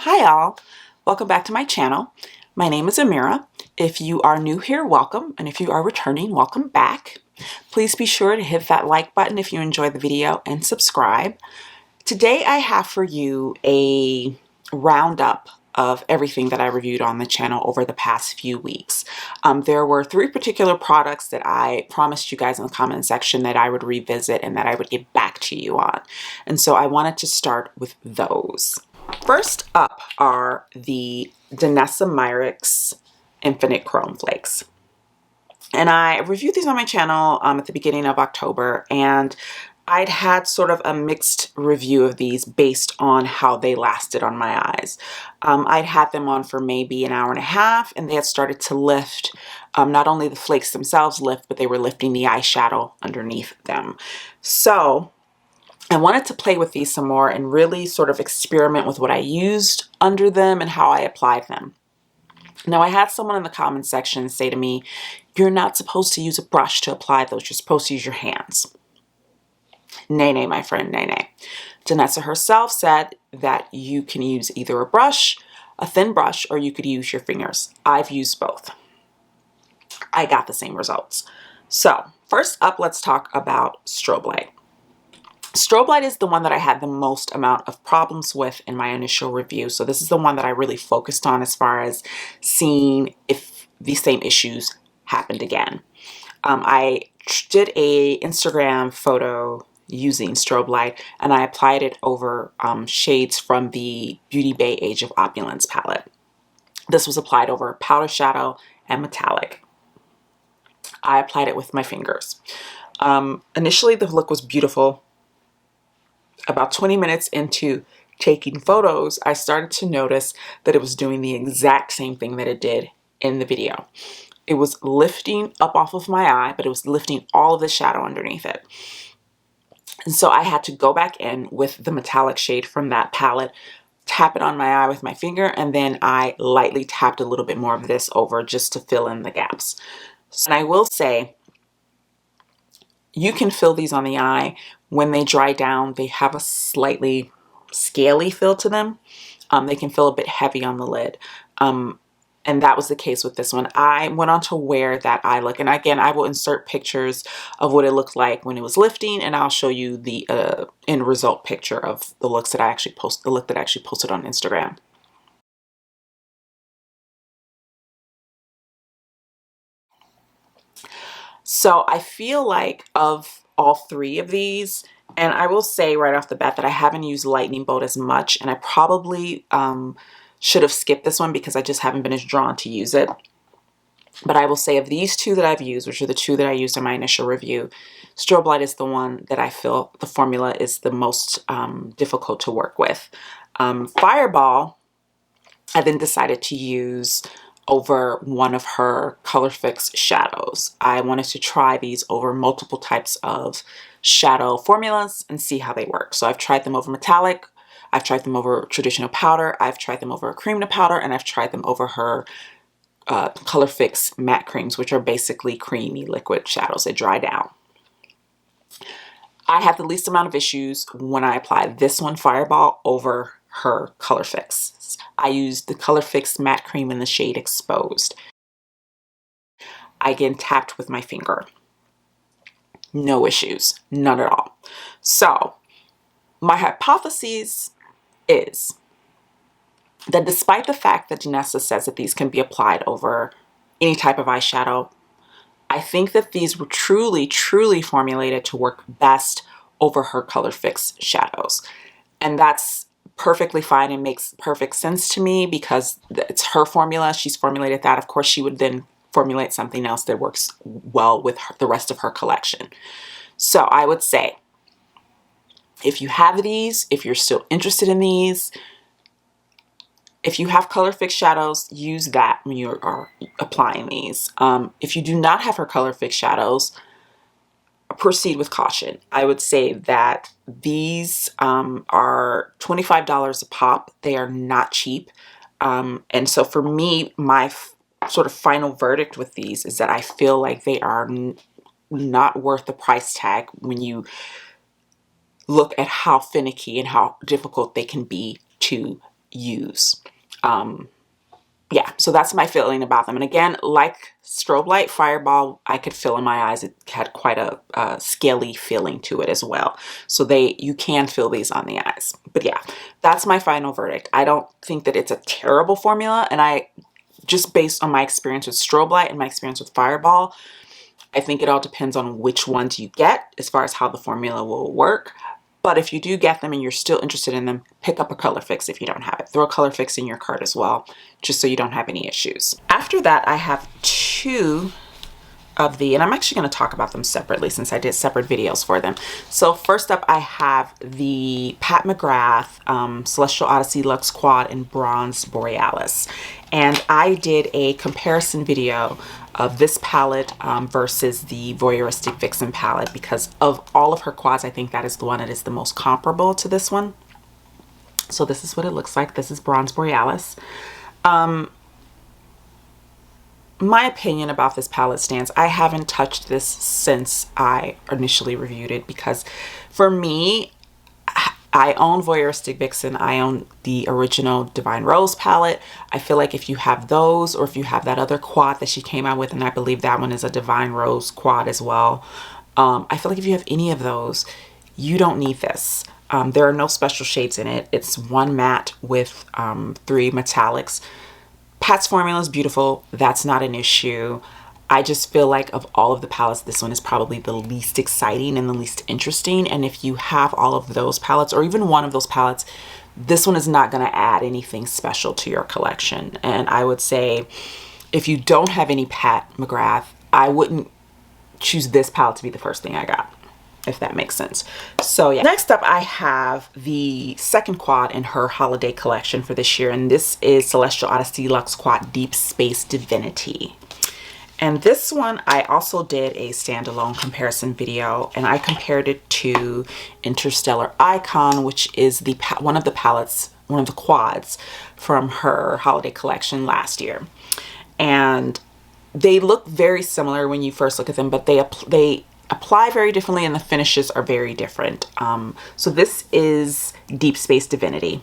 Hi all, welcome back to my channel. My name is Amira. If you are new here, welcome, and if you are returning, welcome back. Please be sure to hit that like button if you enjoyed the video and subscribe. Today I have for you a roundup of everything that I reviewed on the channel over the past few weeks. There were 3 particular products that I promised you guys in the comment section that I would revisit and that I would get back to you on. And so I wanted to start with those. First up are the Danessa Myricks Infinite Chrome Flakes. And I reviewed these on my channel at the beginning of October, and I'd had sort of a mixed review of these based on how they lasted on my eyes. I'd had them on for maybe an hour and a half, and they had started to lift. Not only the flakes themselves lift, but they were lifting the eyeshadow underneath them. So I wanted to play with these some more and really sort of experiment with what I used under them and how I applied them. Now, I had someone in the comment section say to me, "You're not supposed to use a brush to apply those. You're supposed to use your hands." Nay, nay, my friend, nay, nay. Danessa herself said that you can use either a brush, a thin brush, or you could use your fingers. I've used both. I got the same results. So first up, let's talk about strobe light. Strobe light is the one that I had the most amount of problems with in my initial review. So this is the one that I really focused on as far as seeing if these same issues happened again. I did a Instagram photo using strobe light, and I applied it over shades from the Beauty Bay Age of Opulence palette. This was applied over powder shadow and metallic. I applied it with my fingers. Initially, the look was beautiful. About 20 minutes into taking photos, I started to notice that it was doing the exact same thing that it did in the video. It was lifting up off of my eye, but it was lifting all of the shadow underneath it. And so I had to go back in with the metallic shade from that palette, tap it on my eye with my finger, and then I lightly tapped a little bit more of this over just to fill in the gaps. And I will say, you can fill these on the eye. When they dry down, they have a slightly scaly feel to them. They can feel a bit heavy on the lid. And that was the case with this one. I went on to wear that eye look. And again, I will insert pictures of what it looked like when it was lifting, and I'll show you the end result picture of the looks that I actually posted on Instagram. So I feel like of all 3 of these, and I will say right off the bat that I haven't used Lightning Bolt as much, and I probably should have skipped this one because I just haven't been as drawn to use it. But I will say of these 2 that I've used, which are the 2 that I used in my initial review, strobe light is the one that I feel the formula is the most difficult to work with. Fireball, I then decided to use over one of her Color Fix shadows. I wanted to try these over multiple types of shadow formulas and see how they work. So I've tried them over metallic, I've tried them over traditional powder, I've tried them over a cream to powder, and I've tried them over her Color Fix matte creams, which are basically creamy liquid shadows that dry down. I had the least amount of issues when I applied this one, Fireball, over her Color Fix. I used the Color Fix matte cream in the shade Exposed. I again tapped with my finger. No issues, none at all. So my hypothesis is that despite the fact that Danessa says that these can be applied over any type of eyeshadow, I think that these were truly, truly formulated to work best over her Color Fix shadows. And that's perfectly fine and makes perfect sense to me because it's her formula. She's formulated that. Of course, she would then formulate something else that works well with the rest of her collection. So I would say, if you have these, if you're still interested in these, if you have Color Fix shadows, use that when you are applying these. If you do not have her Color Fix shadows, proceed with caution. I would say that these are $25 a pop. They are not cheap. And so for me, my sort of final verdict with these is that I feel like they are not worth the price tag when you look at how finicky and how difficult they can be to use. Yeah, so that's my feeling about them. And again, like Strobe Light Fireball, I could feel in my eyes, it had quite a scaly feeling to it as well. So you can feel these on the eyes. But yeah, that's my final verdict. I don't think that it's a terrible formula. And just based on my experience with Strobe Light and my experience with Fireball, I think it all depends on which ones you get as far as how the formula will work. But if you do get them and you're still interested in them, pick up a color fix if you don't have it. Throw a color fix in your cart as well, just so you don't have any issues. After that, I have two of and I'm actually going to talk about them separately since I did separate videos for them. So first up, I have the Pat McGrath Celestial Odyssey Luxe Quad in Bronze Borealis. And I did a comparison video of this palette versus the Voyeuristic Vixen palette, because of all of her quads, I think that is the one that is the most comparable to this one. So this is what it looks like. This is Bronze Borealis. My opinion about this palette stands. I haven't touched this since I initially reviewed it, because for me, I own Voyeuristic Vixen. I own the original Divine Rose palette. I feel like if you have those, or if you have that other quad that she came out with, and I believe that one is a Divine Rose quad as well, I feel like if you have any of those, you don't need this. There are no special shades in it. It's one matte with 3 metallics. Pat's formula is beautiful. That's not an issue. I just feel like of all of the palettes, this one is probably the least exciting and the least interesting. And if you have all of those palettes, or even one of those palettes, this one is not going to add anything special to your collection. And I would say if you don't have any Pat McGrath, I wouldn't choose this palette to be the first thing I got, if that makes sense. So yeah. Next up, I have the second quad in her holiday collection for this year. And this is Celestial Odyssey Luxe Quad Deep Space Divinity. And this one, I also did a standalone comparison video, and I compared it to Interstellar Icon, which is one of the quads from her holiday collection last year. And they look very similar when you first look at them, but they apply very differently, and the finishes are very different. So this is Deep Space Divinity.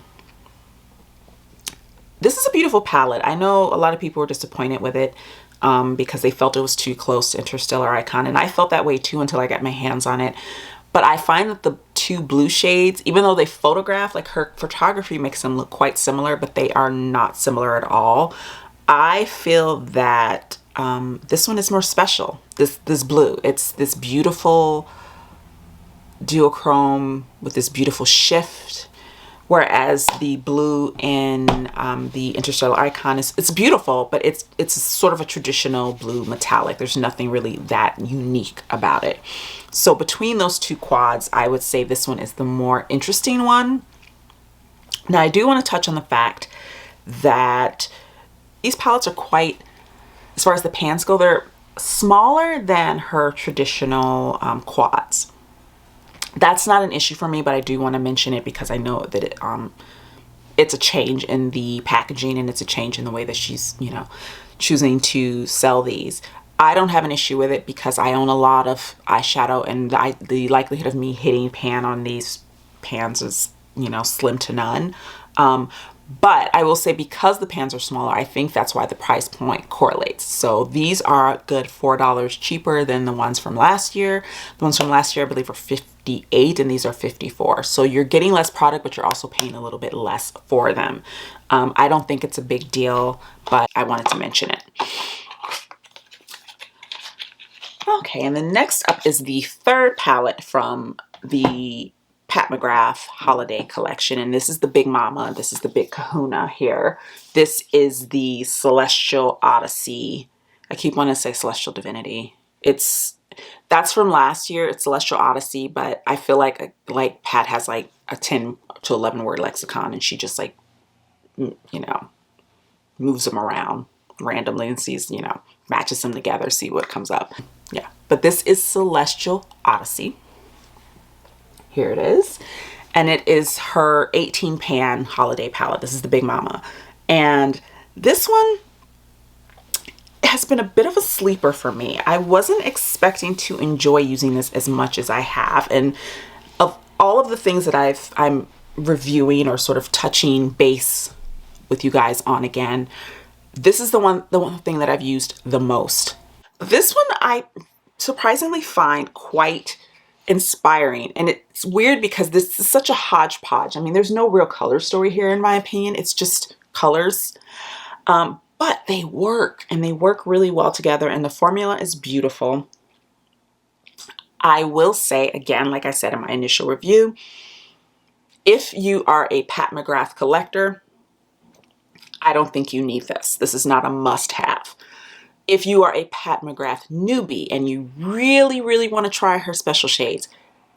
This is a beautiful palette. I know a lot of people were disappointed with it because they felt it was too close to Interstellar Icon, and I felt that way too until I got my hands on it. But I find that the two blue shades, even though they photograph, like her photography makes them look quite similar, but they are not similar at all. I feel that this one is more special. This blue, it's this beautiful duochrome with this beautiful shift, whereas the blue in the Interstellar Icon it's beautiful, but it's sort of a traditional blue metallic. There's nothing really that unique about it. So between those two quads, I would say this one is the more interesting one. Now, I do want to touch on the fact that these palettes are quite, as far as the pans go, they're smaller than her traditional quads. That's not an issue for me, but I do want to mention it because I know that it's a change in the packaging, and it's a change in the way that she's, choosing to sell these. I don't have an issue with it because I own a lot of eyeshadow, and the likelihood of me hitting pan on these pans is, slim to none. But I will say, because the pans are smaller, I think that's why the price point correlates. So these are a good $4 cheaper than the ones from last year. The ones from last year, I believe, were $58, and these are $54. So you're getting less product, but you're also paying a little bit less for them. I don't think it's a big deal, but I wanted to mention it. Okay, and then next up is the third palette from the Pat McGrath holiday collection, and this is the big mama. This is the big kahuna here. This is the Celestial Odyssey. I keep wanting to say Celestial Divinity. That's from last year. It's Celestial Odyssey, but I feel like Pat has like a 10 to 11 word lexicon, and she just moves them around randomly and sees, matches them together, see what comes up. Yeah, but this is Celestial Odyssey. Here it is. And it is her 18 pan holiday palette. This is the big mama. And this one has been a bit of a sleeper for me. I wasn't expecting to enjoy using this as much as I have. And of all of the things that I'm reviewing or sort of touching base with you guys on again. This is the one thing that I've used the most. This one I surprisingly find quite inspiring, and it's weird because this is such a hodgepodge. I mean, there's no real color story here in my opinion. It's just colors, but they work, and they work really well together, and the formula is beautiful. I will say again, like I said in my initial review, if you are a Pat McGrath collector, I don't think you need this. This is not a must-have. If you are a Pat McGrath newbie and you really, really want to try her special shades,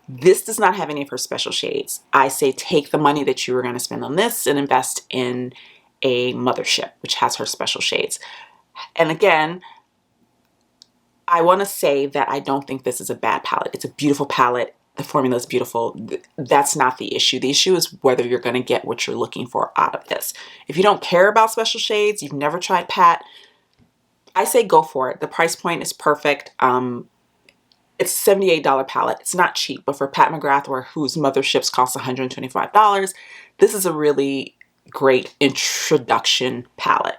this does not have any of her special shades. I say take the money that you were going to spend on this and invest in a Mothership, which has her special shades. And again, I want to say that I don't think this is a bad palette. It's a beautiful palette. The formula is beautiful. That's not the issue. The issue is whether you're going to get what you're looking for out of this. If you don't care about special shades, you've never tried Pat, I say go for it. The price point is perfect. It's a $78 palette. It's not cheap, but for Pat McGrath, whose Motherships cost $125, this is a really great introduction palette.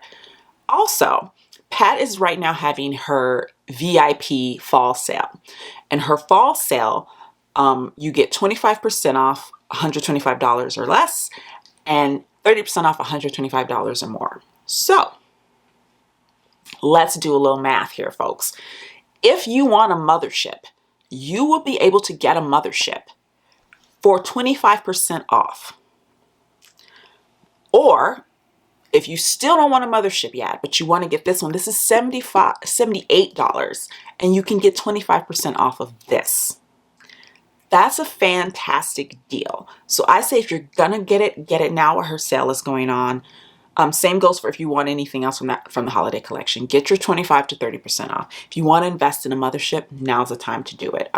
Also, Pat is right now having her VIP fall sale. And her fall sale, you get 25% off $125 or less, and 30% off $125 or more. So, let's do a little math here, folks. If you want a Mothership, you will be able to get a Mothership for 25% off. Or if you still don't want a Mothership yet, but you want to get this one, this is $78, and you can get 25% off of this. That's a fantastic deal. So I say if you're gonna get it now while her sale is going on. Same goes for if you want anything else from the holiday collection. Get your 25 to 30% off. If you want to invest in a Mothership, now's the time to do it.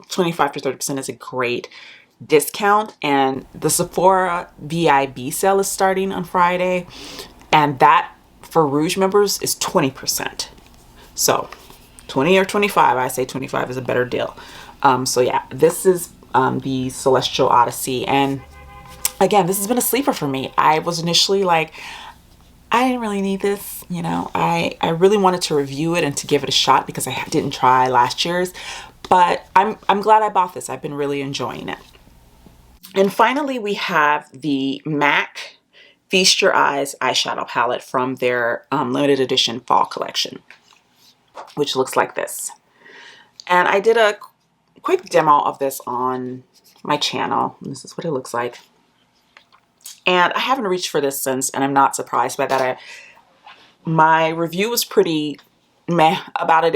25 to 30% is a great discount, and the Sephora VIB sale is starting on Friday, and that for Rouge members is 20%. So 20 or 25, I say 25 is a better deal. So yeah, this is the Celestial Odyssey, and again, this has been a sleeper for me. I was initially like, I didn't really need this, you know. I really wanted to review it and to give it a shot because I didn't try last year's, but I'm glad I bought this. I've been really enjoying it. And finally, we have the MAC Feast Your Eyes eyeshadow palette from their limited edition fall collection, which looks like this. And I did a quick demo of this on my channel. This is what it looks like. And I haven't reached for this since, and I'm not surprised by that. My review was pretty meh about it.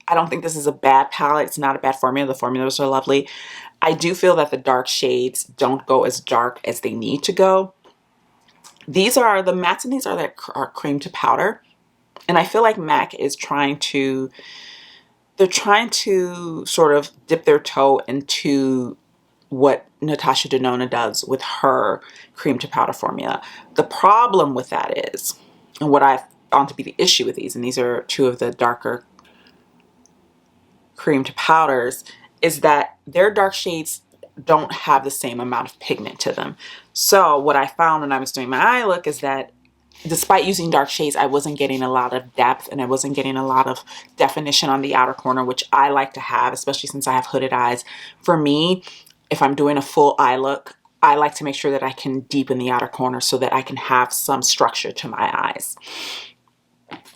I don't think this is a bad palette. It's not a bad formula. The formulas are lovely. I do feel that the dark shades don't go as dark as they need to go. These are, the mattes in these are cream to powder. And I feel like MAC is they're trying to sort of dip their toe into what Natasha Denona does with her cream to powder formula. The problem with that is, and what I've found to be the issue with these, and these are two of the darker cream to powders, is that their dark shades don't have the same amount of pigment to them. So what I found when I was doing my eye look is that despite using dark shades, I wasn't getting a lot of depth, and I wasn't getting a lot of definition on the outer corner, which I like to have, especially since I have hooded eyes. For me, if I'm doing a full eye look, I like to make sure that I can deepen the outer corner so that I can have some structure to my eyes.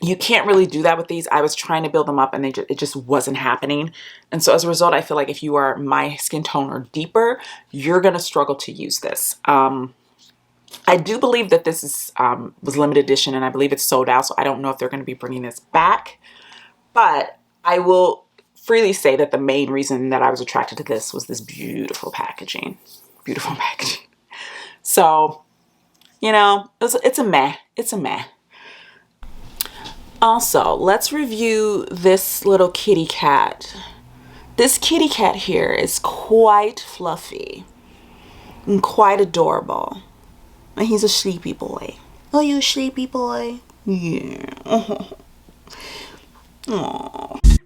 You can't really do that with these. I was trying to build them up, and it just wasn't happening. And so as a result, I feel like if you are my skin tone or deeper, you're going to struggle to use this. I do believe that this was limited edition, and I believe it's sold out, so I don't know if they're going to be bringing this back. But I will freely say that the main reason that I was attracted to this was this beautiful packaging. Beautiful packaging. So, you know, it's a meh. It's a meh. Also, let's review this little kitty cat. This kitty cat here is quite fluffy and quite adorable. And he's a sleepy boy. Are you a sleepy boy? Yeah. Aww.